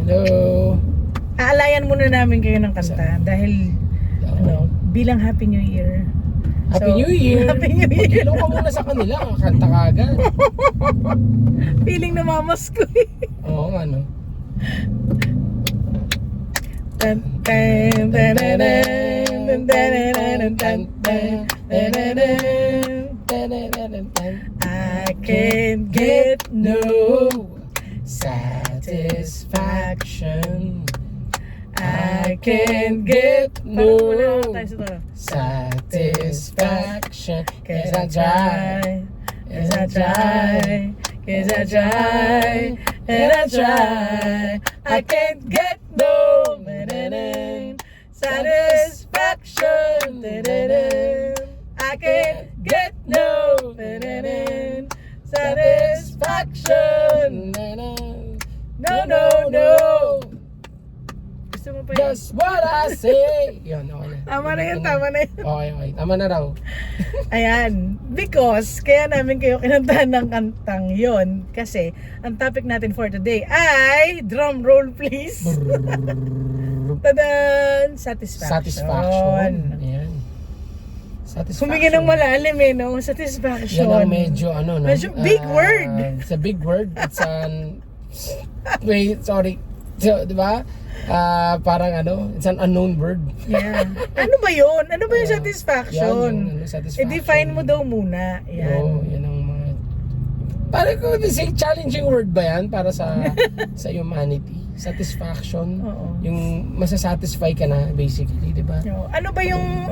Hello. Aalayan muna namin kayo ng kanta dahil bilang Happy New Year. Happy New Year. Happy New Year. Mag-hello ka muna sa kanila. Kanta ka agad. Feeling namamas ko eh. Oo nga, no? Tan tan tan tan tan tan tan tan. I can't get no satisfaction. I can't get no satisfaction. Cause I try, cause I try, cause I try, and I try. I can't get no satisfaction. I can't get no satisfaction. No, no, no. Gusto mo pa yun? Just what I say. Yun, okay na. Tama na yun, tama na yun. Okay, okay. Tama na raw. Ayan, because kaya namin kayo kinantahan ng kantang yon kasi ang topic natin for today ay, drum roll please. Tadan! Satisfaction. Ayan. Satisfaction. Humingi ng malalim eh, no? Satisfaction. Yan ang medyo ano, no? Medyo big word. It's a big word. It's an... Wait, sorry. So, di ba? Parang ano, it's an unknown word. Yeah. Ano ba yun? Ano ba yung satisfaction? Yan, yung satisfaction. I-define mo daw muna. Yan. Oo, yan ang mga... Parang ko say challenging word ba yan para sa sa humanity? Satisfaction. Oo. Yung masasatisfy ka na basically, di ba? Ano ba yung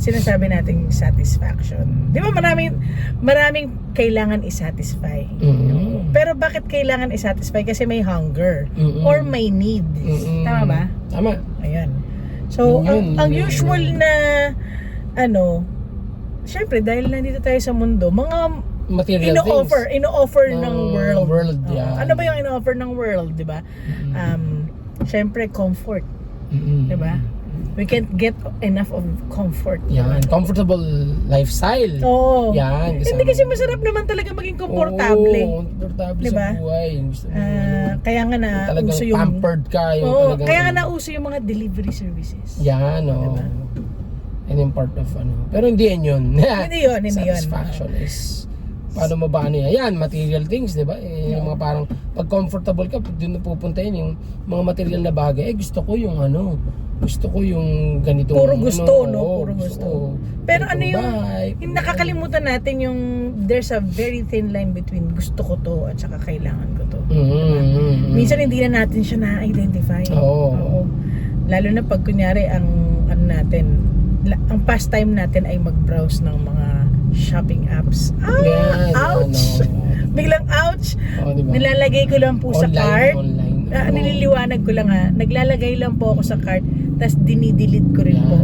sinasabi nating satisfaction? Di ba maraming kailangan i-satisfy. Mm-hmm. Pero bakit kailangan i-satisfy? Kasi may hunger or may need. Tama ba? Tama. Ayan. So, ang usual na syempre dahil nandito tayo sa mundo, mga material ino-offer ng world. Yeah. Ano ba yung ino-offer ng world, di ba? Syempre comfort. Di ba? We can't get enough of comfort. Yan, comfortable lifestyle. Oo. Yan. Hindi kasi masarap naman talaga maging komportable. Oo, komportable diba? sa buhay. Gusto mo, kaya nga na talagang uso yung pampered ka. Yung talagang, kaya nga na uso yung mga delivery services. Yan, o. Diba? And yung part of Pero hindi yan yun. Hindi yun. Satisfaction is paano mo ba yan? Material things, di ba? Yung mga parang pag comfortable ka, pag doon na pupunta yun, yung mga material na bagay, gusto ko yung gusto ko yung ganito. Puro gusto, no? Puro gusto. Pero ano yung bahay, nakakalimutan natin yung there's a very thin line between gusto ko to at saka kailangan ko to. Minsan hindi na natin siya na-identify. Oo. Lalo na pag kunyari ang pastime natin ay mag-browse ng mga shopping apps. Ouch! Biglang ouch! Diba? Nilalagay ko lang po sa cart. Online. Nililiwanag ko lang naglalagay lang po ako sa cart, tapos dinidelete ko rin po.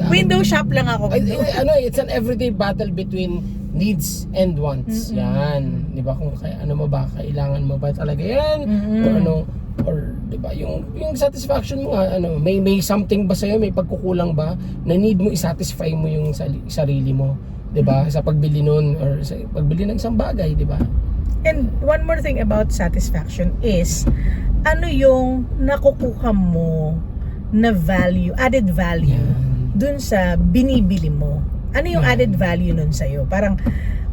Window shop lang ako. It's an everyday battle between needs and wants. Yan. Di ba? Kung kailangan mo ba talaga yan? Or di ba yung satisfaction mo may something ba sa'yo, may pagkukulang ba na need mo i-satisfy mo yung sarili mo, di ba? Sa pagbili nun or sa pagbili ng isang bagay, di ba? And one more thing about satisfaction is ano yung nakukuha mo na added value dun sa binibili mo. Ano yung added value nun sa'yo? Parang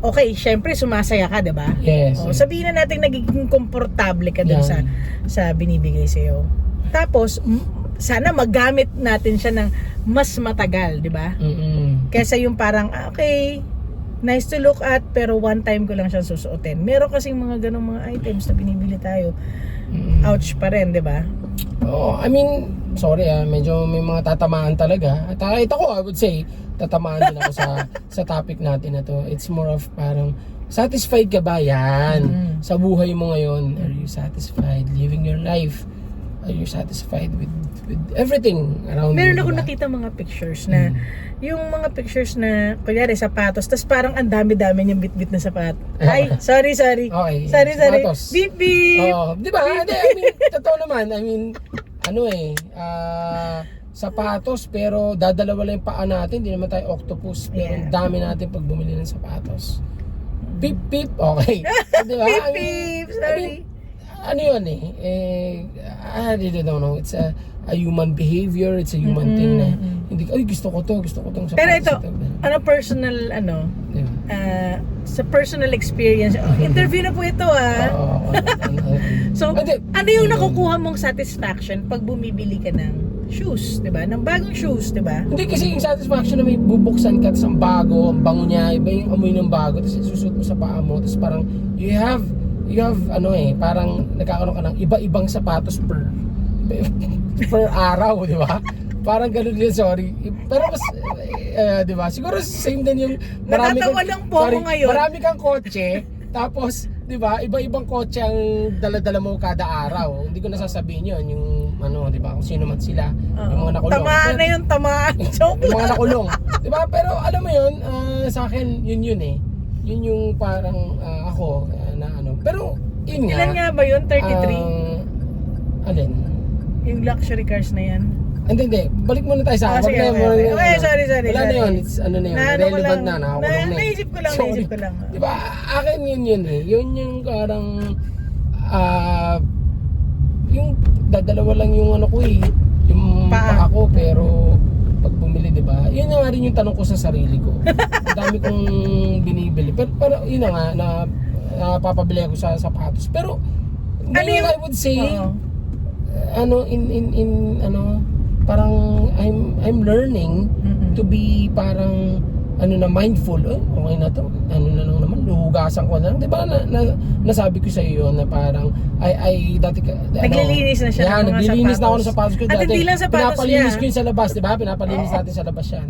okay, syempre sumasaya ka, 'di ba? Yes. Sabihin na natin nagiging komportable ka dun sa binibigay sa iyo. Tapos sana magamit natin siya ng mas matagal, 'di ba? Kaysa yung parang okay, nice to look at pero one time ko lang siya susuotin. Meron kasing mga ganung mga items na binibili tayo. Ouch pa rin, 'di ba? Sorry medyo may mga tatamaan talaga. At ito ko, I would say, tatamaan din ako sa topic natin na to. It's more of parang, satisfied ka ba yan? Sa buhay mo ngayon, are you satisfied living your life? Are you satisfied with everything around you? Meron ako nakita mga pictures na, yung mga pictures na, kunyari sapatos, tas parang ang dami-dami niyang bit-bit na sapatos. Ay, sorry. Okay, Sorry. sapatos. Beep. Di ba? Totoo naman. Sapatos, pero dadalawa lang yung paa natin, hindi naman tayo octopus, pero ang dami natin pag bumili ng sapatos. Pip, okay. Di ba? Beep, sorry. ano yun I really don't know. It's a human behavior, it's a human thing na hindi, gusto ko tong sapatos. Pero ito, personal, sa personal experience, interview na po ito So, ano yung nakukuha mong satisfaction pag bumibili ka ng shoes, di ba? Ng bagong shoes, di ba? Hindi kasi yung satisfaction na may bubuksan ka, tapos ang bago, ang bango niya, iba yung amoy ng bago, tapos isusuot mo sa paa mo, tapos parang you have parang nagkakaroon ka ng iba-ibang sapatos per araw, di ba? Parang ganun din, sorry. Pero mas, di ba? Siguro same din yung Natatawa lang po ako ngayon. Marami kang kotse, tapos, di ba, iba-ibang kotse ang dala-dala mo kada araw. Hindi ko nasasabihin yun, yung di ba, kung sino man sila, yung mga nakulong. Tamaan na yun, tamaan. Joke Yung mga nakulong. Di ba? Pero alam mo yun, sa akin, yun Yun yung parang ako, Pero, yun nga. Ilan nga ba yun? 33? Alin? Yung luxury cars na yan? Hindi. Balik muna tayo sa akin. Sige, okay. Sorry. Wala na yun. It's relevant na. Nakakulong na eh. Naisip ko lang. Diba, akin yun Yun yung parang, yung dadalawa lang yung ko yung paa ko, pero pag bumili, diba, yun nga rin yung tanong ko sa sarili ko. Ang dami kong binibili. Pero yun na nga, napapabili ako sa sapatos. Pero, I would say, parang I'm learning to be parang mindful. Okay na to. Na lang naman, luhugasan ko na lang. 'Di ba? Nasabi ko sa iyo na parang dati naglilinis na siya ng mga naglilinis na ako ng sapatos ko dati. At hindi lang sapatos pinapalinis ko yun sa labas, 'di ba? Pinapalinis natin sa labas 'yan.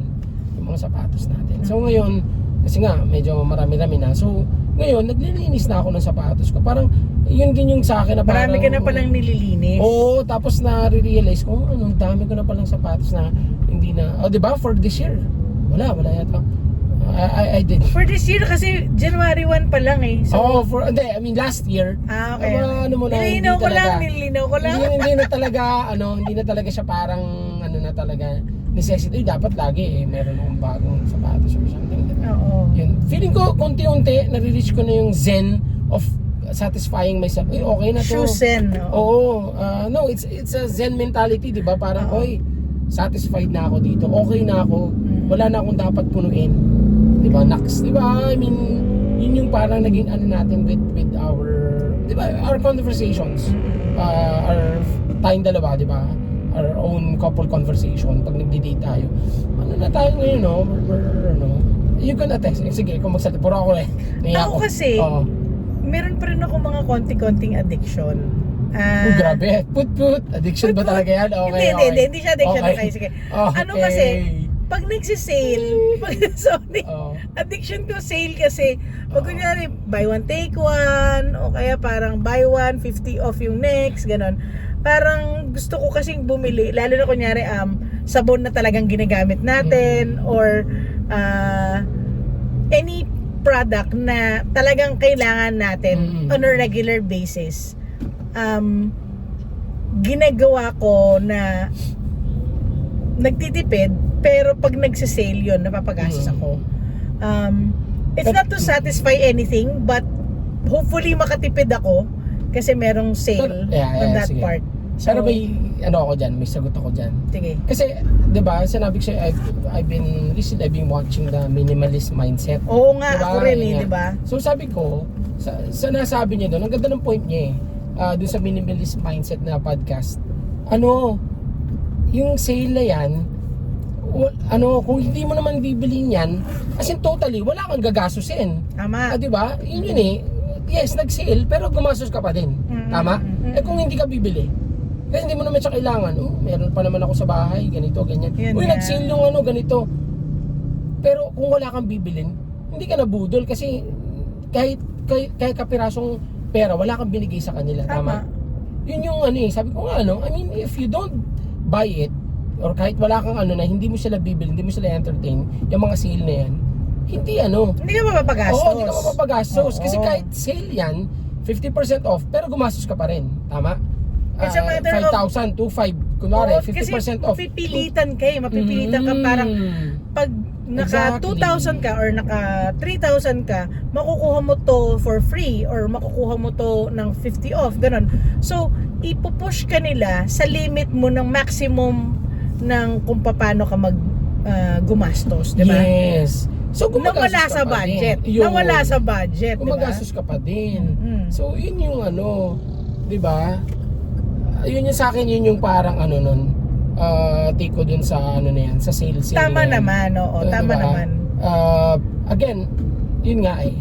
Yung mga sapatos natin. So ngayon, kasi nga medyo marami-rami na. So ngayon, naglilinis na ako ng sapatos ko. Parang yun din yung sa akin na parang marami ka na palang nililinis. Oo, tapos na-realize ko, dami ko na palang sapatos na hindi na, di ba, for this year, wala yata. I did. For this year, kasi January 1 pa lang eh. So, last year. Okay. Nilinaw ko lang. Hindi na talaga siya parang, na talaga, necessity. Dapat lagi meron akong bagong sapatos or something. Oo. Yun. Feeling ko, konti-unti, nare-reach ko na yung zen of satisfying myself. Okay na to. True zen. Oo. No, it's a zen mentality, di ba? Parang, satisfied na ako dito. Okay na ako. Wala na akong dapat punuin. Di ba? Next, di ba? I mean, yun yung parang naging natin with our, di ba? Our conversations. Our tayong dalawa, di ba? Our own couple conversation pag nagdi-date tayo. Na tayo ngayon, you can attest. Sige, kung magsalita, puro ako Ako kasi, meron pa rin ako mga konti-konting addiction. Grabe. Put. Addiction ba talaga yan? Okay, Hindi siya addiction. Okay, sige. Okay. Kasi, pag nagsisale, addiction ko sale kasi, pag kunyari, buy one, take one, o kaya parang buy one, 50 off yung next, ganon. Parang gusto ko kasing bumili, lalo na kunyari, sabon na talagang ginagamit natin, or any product na talagang kailangan natin on a regular basis. Ginagawa ko na nagtitipid, pero pag nagsisale yun, napapagastos ako. It's not to satisfy anything, but hopefully makatipid ako kasi merong sale on that sige. part. Pero may may sagot ako dyan. Sige. Kasi, di ba, sinabi ko sa'yo, I've been watching the minimalist mindset. Oo nga, diba? ako rin di ba? So sabi ko, sa nasabi niya doon, ang ganda ng point niya doon sa minimalist mindset na podcast, yung sale na yan, kung hindi mo naman bibilin yan, as in totally, wala kang gagastusin. Tama. Di ba? Yun yes, nag-sale, pero gumastos ka pa din. Tama? Kung hindi ka bibili, kasi hindi mo naman siya kailangan. Meron pa naman ako sa bahay, ganito, ganyan. Nag-sale yung ganito. Pero kung wala kang bibilin, hindi ka nabudol kasi kahit kapirasong pera, wala kang binigay sa kanila. Tama? Yun yung sabi ko nga I mean, if you don't buy it, or kahit wala kang na hindi mo sila bibili, hindi mo sila entertain, yung mga sale na yan, hindi Hindi ka mapapagastos. hindi ka mapapagastos. Kasi kahit sale yan, 50% off, pero gumastos ka pa rin. Tama? It's a matter 5,000 to 5, kunwari, 50% off. Mapipilitan ka parang pag naka Exactly. 2,000 ka or naka 3,000 ka, makukuha mo to for free or makukuha mo to ng 50 off, ganun. So, ipupush ka nila sa limit mo ng maximum ng kung paano ka gumastos, di ba? Yes. So, Nawala sa budget. Nawala sa budget, di ba? Gumagastos ka pa din. Mm. So, yun yung ano, di ba? Yun yung sa akin, yun yung parang ano nun, take ko dun sa ano na yan, sa sales. Tama naman, oo. Tama diba? naman. Again, yun nga eh.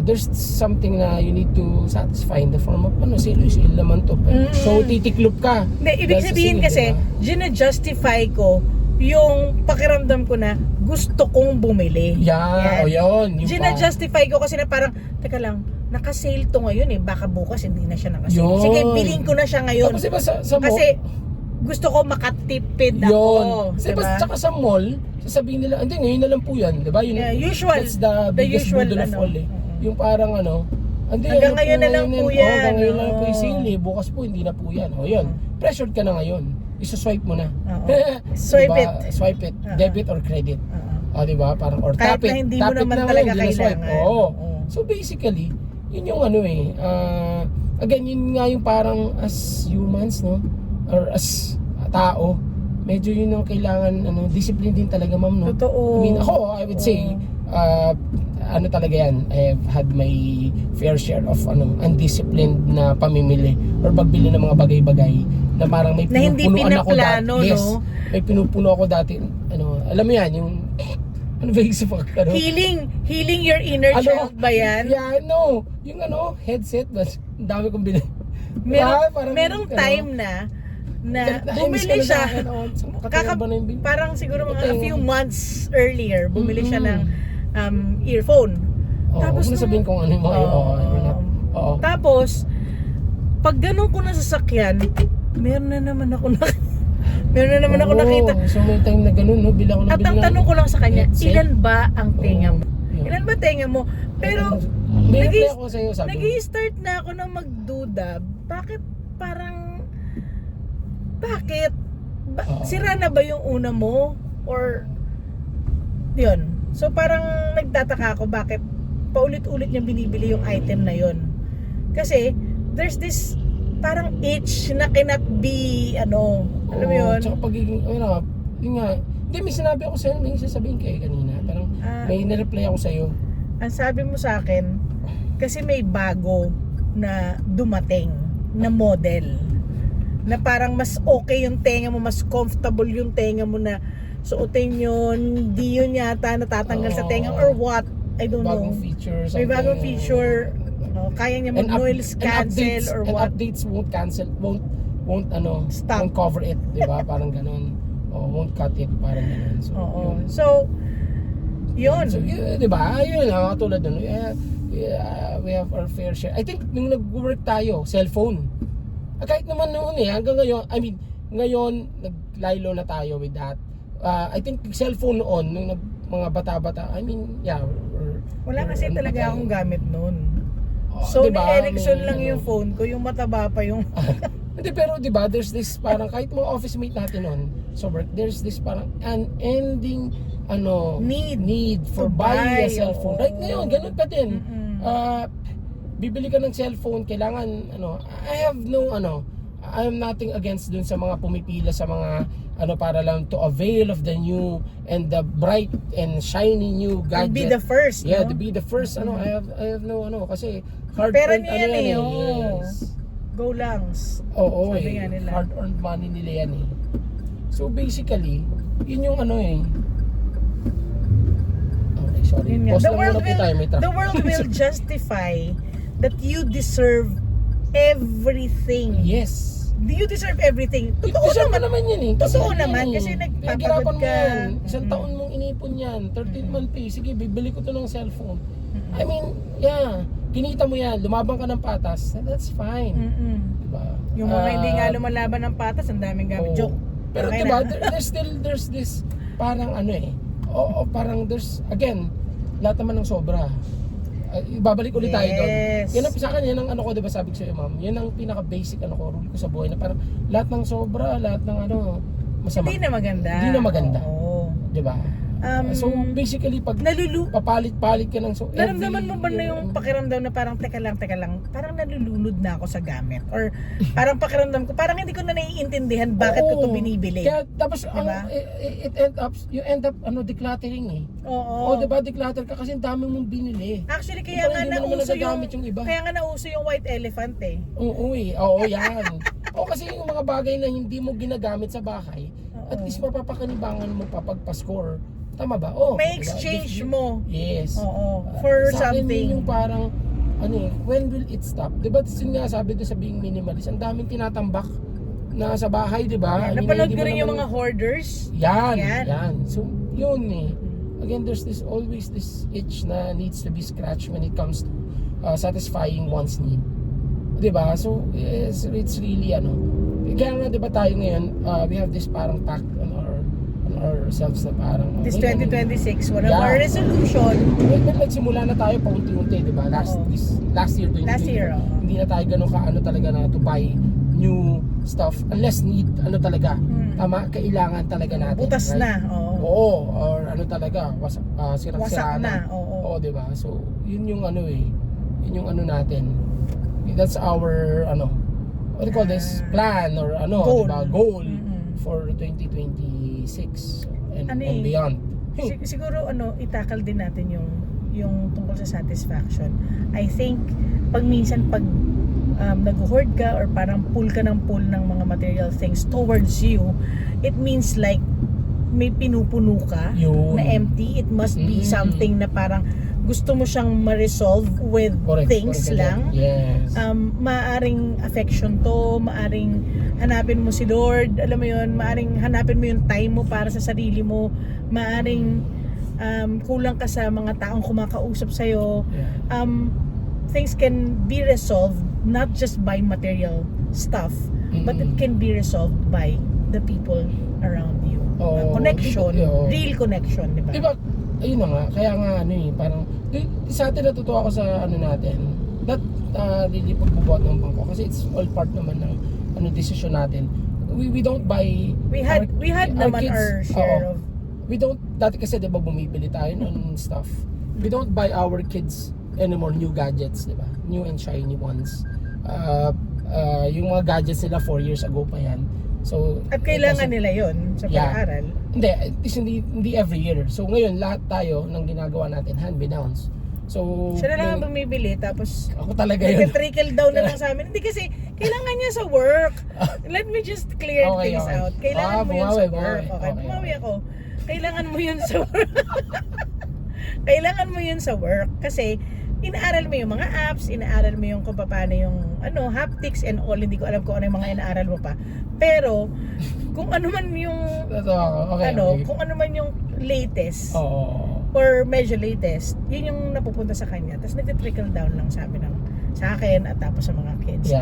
There's something na you need to satisfy in the form of ano, sale naman to. So, titiklop ka. Hindi, ibig Dahil sa sabihin sale, kasi, diba? gina-justify ko yung pakiramdam ko na gusto kong bumili. Yeah, o yun. Yung Gina-justify ko kasi na parang, teka lang, naka-sale to ngayon eh, baka bukas hindi na siya naka-sale. Yun. Sige, bilhin ko na siya ngayon. Tapos diba sa mall, Kasi gusto ko makatipid yun. ako. Kasi Diba? tsaka sa mall, sasabihin nila, hindi, ngayon na lang po yan. Diba? Yun, Yeah, usual. That's the biggest usual, budol of ano. all eh. Yung parang ano, hindi, Hanggang ano ngayon na lang po yan. hanggang ngayon na lang po yung Oo. sale eh. Bukas po, hindi na po yan. O yun, pressured ka na ngayon. Isuswipe mo na. Oo. Swipe Diba? it. Swipe it. Oo. Debit or credit. Oo. O diba? Parang, or Kahit tap it. na hindi mo Tap it naman na talaga ngayon, hindi na swipe. kailangan. Oo. Oo. So basically, yun yung ano eh. Again, yun nga yung parang as humans, no? Or as tao, medyo yun ang kailangan, ano, discipline din talaga, ma'am, no? Totoo. I mean, ako, I would say, ano talaga yan, I have had my fair share of undisciplined na pamimili or pagbili ng mga bagay-bagay na parang may Na hindi pinupunuan ako pinaplano, dati. Yes, no? may pinupuno ako dati. Ano, alam mo yan, yung ano ba yung sa ano? Healing your inner Ano? child ba yan? Yeah, no. Yung ano, headset, mas ang dami kong bilhin. Merong time na bumili siya. Parang siguro mga a few months earlier, bumili siya ng earphone. Tapos na sabihin kung ano yung mga Oo. Tapos, pag ganun ko na sasakyan, meron na naman ako nakita. So may time na ganun, no? Bila ko na At ang tanong ko lang sa kanya, headset. ilan ba ang tenga mo? Yeah. Ilan ba tenga mo? Pero, may nag-i- reply ako sa'yo, sabi mo. nag-i-start na ako na magduda. Bakit? Oo. Sira na ba yung una mo? Or, yun. So parang nagtataka ako bakit paulit-ulit niya binibili yung item na yun. Kasi, there's this parang itch na cannot be, alam mo yun? Tsaka pagiging, yun nga, hindi, may sinabi ako sa'yo, may sasabihin kayo kanina. Parang may nireply ako sa'yo. Ang sabi mo sa akin, kasi may bago na dumating na model na parang mas okay yung tenga mo, mas comfortable yung tenga mo na suotin yun, di yun yata natatanggal sa tenga or what, I don't know. Bagong feature, May bagong feature, kaya niya mag-noise cancel or what. And updates won't cancel, won't Stop. won't cover it, di ba? Parang ganun. Won't cut it, parang ganun. So, yun. So, yun. So, di ba? Ayun, katulad nun. We have our fair share. I think, nung nag-work tayo, cellphone. Kahit naman noon hanggang ngayon, ngayon, nag-lilo na tayo with that. I think cellphone noon, nung mga bata-bata, Wala kasi ano talaga pa tayo? akong gamit nun. Sony Sony Ericsson lang ano. yung phone ko, yung mataba pa yung... Hindi, pero di ba, there's this parang kahit mga office mate natin noon, so work, there's this parang unending need for to buying a buy, cellphone. oo. Right ngayon, ganun pa din. Bibili ka ng cellphone, kailangan I am nothing against dun sa mga pumipila sa mga para lang to avail of the new and the bright and shiny new gadget. Be the first, Yeah, no? to be the first. I have no kasi hard Pera earned niya yan eh, oo. yes. Go langs. Oo, Sabi nga nila. hard earned money nila yan eh. So basically, yun yung Okay, sorry. Yun nga. Pause lang muna po tayo, may The world will justify that you deserve everything. Yes. Do you deserve everything? Totoo Deserve mo naman. naman yan eh. Totoo Deserve naman, yan eh. kasi nagpapagod Pinaghirapan mo ka. yan. Isang taon mong inipon yan. 13-month pay. Sige, bibili ko to ng cellphone. I mean, yeah. Kinita mo yan. Lumabang ka ng patas. That's fine. Diba? Yung mga hindi nga lumalaban ng patas, ang daming gamit. Joke. Pero Okay diba, na. there's this parang parang there's, again, lahat naman ng sobra. Babalik ulit tayo doon. Yes. Yan ang sa akin, yan ang diba sabi ko sa'yo, ma'am, yan ang pinaka-basic rule ko sa buhay na parang lahat ng sobra, lahat ng masama. Hindi na maganda. Hindi na maganda. Oo. Diba? So basically pag papalit-palit ka ng so naramdaman mo ba na yung pakiramdam na parang teka lang, parang nalulunod na ako sa gamit, or parang pakiramdam ko parang hindi ko na naiintindihan bakit ko to binibili. Kaya tapos diba? you end up decluttering eh. Oo. Diba declutter ka kasi ang dami mong binili. Actually kaya nga nauso yung iba. kaya nga nauso yung white elephant eh. Oo, yan. Kasi yung mga bagay na hindi mo ginagamit sa bahay, at least mapapakanibangan mo pa pag pa-score. Tama ba? May exchange mo. Yes. Oo. For sa akin, something. yung parang, when will it stop? Diba, yun nga sabi doon sa being minimalist, ang daming tinatambak na sa bahay, diba? Napanood ko rin yung mga hoarders. Yan. So, yun eh. Again, there's always this itch na needs to be scratched when it comes to satisfying one's need. Diba? So, it's really, kaya nga, diba tayo ngayon, we have this parang pact on ourselves na parang this 2026 one of our resolution. Nagsimula na tayo paunti-unti, di ba? Last year 2020. Last year, hindi na tayo ganun talaga na to buy new stuff unless need talaga. Tama, kailangan talaga natin. Butas right? na, Oo, or talaga, sirang-sira wasak na. Oo, di ba? So, yun yung yun yung natin. That's our what do you call this? Plan or goal. Diba? Goal for 2026 and beyond. Siguro itakal din natin yung tungkol sa satisfaction. I think pag nag-hoard ka or parang pull ka ng mga material things towards you, it means like may pinupuno ka na empty. It must be something na parang gusto mo siyang ma-resolve with things lang. Yes. Maaring affection to, maaring hanapin mo si Lord, alam mo yun, maaring hanapin mo yung time mo para sa sarili mo, maaring kulang ka sa mga taong kumakausap sa'yo. Things can be resolved not just by material stuff, but it can be resolved by the people around you. Connection, real connection, di ba? Diba, ayun na nga, kaya nga parang sa atin natutuwa ako sa natin, that really pagbubuhat ng bangko kasi it's all part naman ng decision natin. We don't buy we had naman kids, our share of we don't, dati kasi diba bumibili tayo ng stuff, we don't buy our kids anymore new gadgets, diba, new and shiny ones. Yung mga gadgets nila 4 years ago pa yan. So, at kailangan nila yon sa pag-aaral. Hindi every year. So ngayon lahat tayo ng ginagawa natin hand-me-downs. So siya na lang ang bumibili, tapos ako talaga yun. Trickle down na lang sa amin. Hindi kasi kailangan niya sa work. Let me just clear things out. Kailangan mo yun sa work. Bumawi ako. Kailangan mo yun sa work. Kailangan mo yun sa work kasi inaaral mo yung mga apps, inaaral mo yung kung paano yung haptics and all. Hindi ko alam kung ano yung mga inaaral mo pa. Pero kung ano man yung kung ano man yung latest or medyo latest, yun yung napupunta sa kanya. Tapos nag-trickle down lang sa akin at tapos sa mga kids.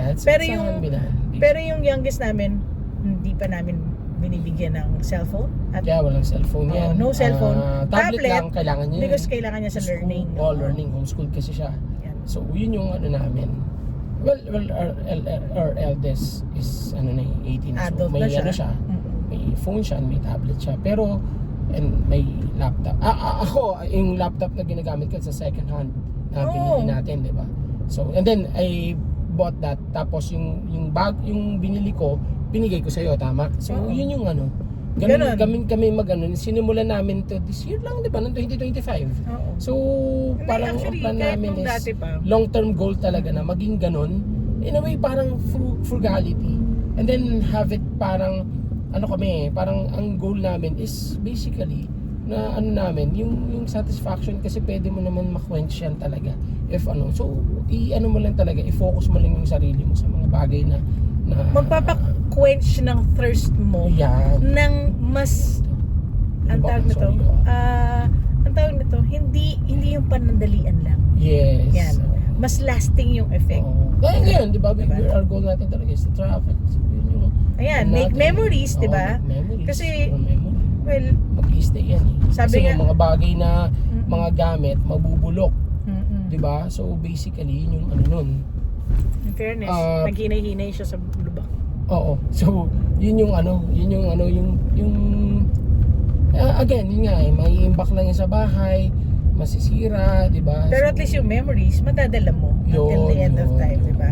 Pero yung youngest namin, hindi pa namin binibigyan ng cellphone. Walang cellphone yan. No cellphone. Tablet lang kailangan niya. Because kailangan niya sa learning. Learning, homeschool kasi siya. So yun yung namin. Well, our eldest is 18. Adult so may na siya. May phone siya, may tablet siya. Pero may laptop. Ako, yung laptop na ginagamit ko sa second hand na binili natin, di ba? So, and then I bought that. Tapos yung binili ko, binigay ko sa iyo, tama? So, yun yung ganun. Kami sinimulan namin to this year lang, di ba? Noong 2025. So, parang plan namin is long-term goal talaga na maging ganun. In a way, parang frugality. And then have it parang parang ang goal namin is basically na namin, yung satisfaction kasi pwede mo naman ma-quench yan talaga. So, mo lang talaga, i-focus mo lang yung sarili mo sa mga bagay na magpapa-quench ng thirst mo ng mas ang tawag nito, hindi yung panandalian lang. Yes. Yan. Mas lasting yung effect. Dahil ngayon, di ba, our goal natin talaga is to travel. So, yun yung make memories, di ba? Kasi, well, mag-i-stay yan eh. Sabi kasi yung mga bagay na mga gamit, mabubulok. Di ba? So, basically, yun yung nun. In fairness, naghinay-hinay siya sa lubak. Oo. So, yun yung Again, yun nga may imbak lang yan sa bahay, masisira, di ba? Pero at least yung memories, madadala mo until the end of time, di ba?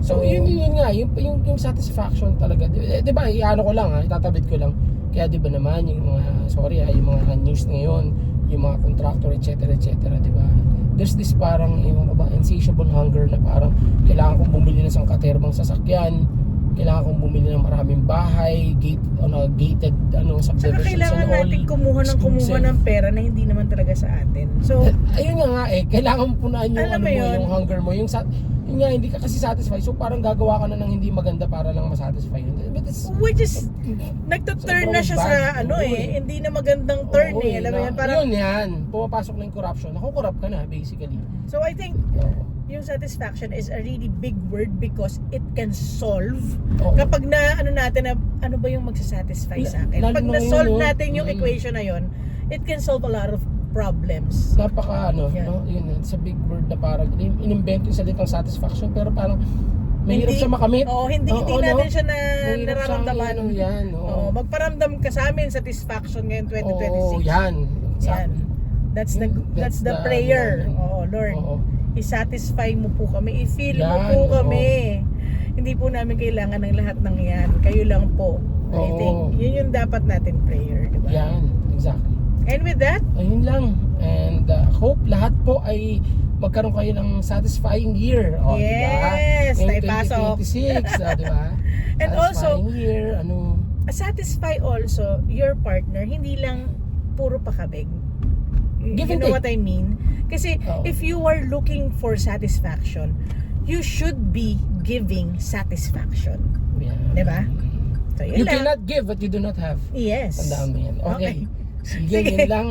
So, yun nga, yung satisfaction talaga. Di ba, iano ko lang itatabit ko lang. Kaya di ba naman, yung mga, yung mga news ngayon, yung mga contractor, etc., di ba? There's this parang, yung insatiable hunger na parang kailangan kong bumili ng isang katerbang sasakyan, kailangan kong bumili ng maraming bahay, gated, Saka subdivisions kailangan and all. natin kumuha ng pera na hindi naman talaga sa atin. So, Ayun nga kailangan punahan yung Alam mo yun? yung hunger mo, yun nga, hindi ka kasi satisfied, so parang gagawa ka na ng hindi maganda para lang masatisfy yun. But it's, which is, nagtuturn na siya sa hindi na magandang turn alam mo yan, parang, yun yan, pumapasok na yung corruption, nakukorrupt ka na basically. so I think, yung satisfaction is a really big word because it can solve kapag na natin na ano ba yung magsasatisfy sa akin. Pag na-solve natin yung equation na yun, it can solve a lot of problems. Napaka yun, it's a big word na parang inimbento yung salitang satisfaction pero parang mahirap siya makamit. Hindi natin siya nararamdaman. Yan, magparamdam ka sa amin satisfaction ngayon 2026. Yan. That's the prayer. Lord. I-satisfy mo po kami, i-feel mo po kami. Hindi po namin kailangan ng lahat ng yan. Kayo lang po. I think, yun yung dapat natin prayer, di ba? Yan, exactly. And with that, ayun lang. And hope lahat po ay magkaroon kayo ng satisfying year. Yes, diba? naipasok. 2026, diba? And also, satisfying year, satisfy also your partner, hindi lang puro pakabig. Give You and know take. what I mean? Kasi if you are looking for satisfaction, you should be giving satisfaction. Yeah. Diba? So, yun You lang. cannot give what you do not have. Yes. Tandaan mo yan. Okay. Okay. Sige, yun lang.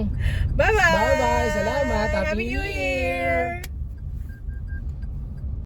Bye-bye! Bye-bye. Salamat. Happy New Year!